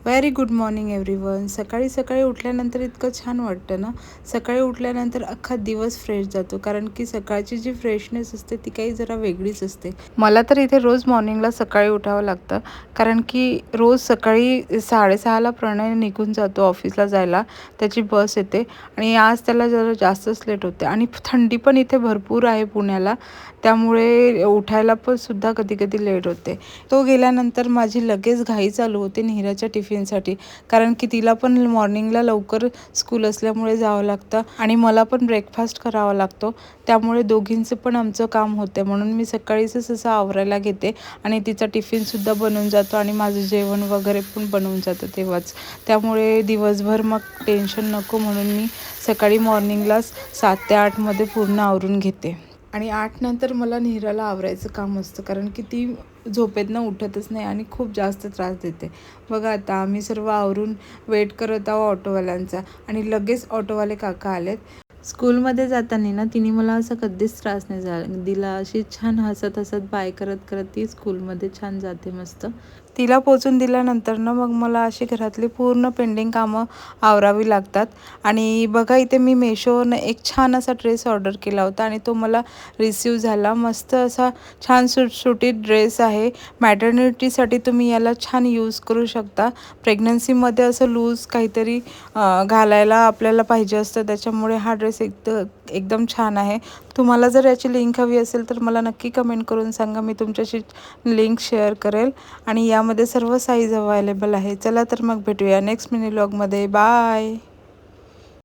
Very good morning everyone. सकाळी सकाळी उठल्यानंतर इतकं छान वाटतं ना. सकाळी उठल्यानंतर अख्खा दिवस फ्रेश जातो, कारण की सकाळची जी फ्रेशनेस असते ती काही जरा वेगळीच असते. मला तर इथे रोज मॉर्निंगला सकाळी उठावं लागतं, कारण की रोज सकाळी 6:30ला प्रणय निघून जातो ऑफिसला जायला. त्याची बस येते आणि आज त्याला जरा जास्तच लेट होते आणि थंडी पण इथे भरपूर आहे पुण्याला, त्यामुळे उठायला पण सुद्धा कधी कधी लेट होते. तो गेल्यानंतर माझी लगेच घाई चालू होते निहिराच्या टिफिनसाठी, कारण की तिला पण मॉर्निंगला लवकर स्कूल असल्यामुळे जावं लागतं आणि मला पण ब्रेकफास्ट करावा लागतो. त्यामुळे दोघींचं पण आमचं काम होते, म्हणून मी सकाळीच असं आवरायला घेते आणि तिचा टिफिनसुद्धा बनवून जातो आणि माझं जेवण वगैरे पण बनवून जातं तेव्हाच. त्यामुळे दिवसभर मग टेन्शन नको म्हणून मी सकाळी मॉर्निंगलाच 7 ते 8मध्ये पूर्ण आवरून घेते. आणि 8 नंतर मला निहिराला आवरायचं काम असतं, कारण की ती झोपेतनं उठतच नाही आणि खूप जास्त त्रास देते. बघा आता आम्ही सर्व आवरून वेट करत आहोत ऑटोवाल्यांचा, आणि लगेच ऑटोवाले काका आलेत. स्कूलमध्ये जाताना ना तिने मला असं कधीच त्रास नाही दिला. अशी छान हसत हसत बाय करत करत ती स्कूलमध्ये छान जाते मस्त. तिला पोचून दिल्यानंतर ना मग मला अशी घरातली पूर्ण पेंडिंग कामं आवरावी लागतात. आणि बघा इथे मी मेशोवरनं एक छान असा ड्रेस ऑर्डर केला होता आणि तो मला रिसीव झाला. मस्त असा छान सुटसुटीत ड्रेस आहे. मॅटर्निटीसाठी तुम्ही याला छान यूज करू शकता. प्रेग्नन्सीमध्ये असं लूज काहीतरी घालायला आपल्याला पाहिजे असतं, त्याच्यामुळे हा ड्रेस एकदम छान आहे. तुम्हाला जर याची लिंक हवी असेल तर मला नक्की कमेंट करून सांगा, मी तुमच्याशी लिंक शेअर करेल. आणि यामध्ये सर्व साईज अवेलेबल आहे. चला तर मग भेटूया नेक्स्ट मिनी व्लॉगमध्ये. बाय.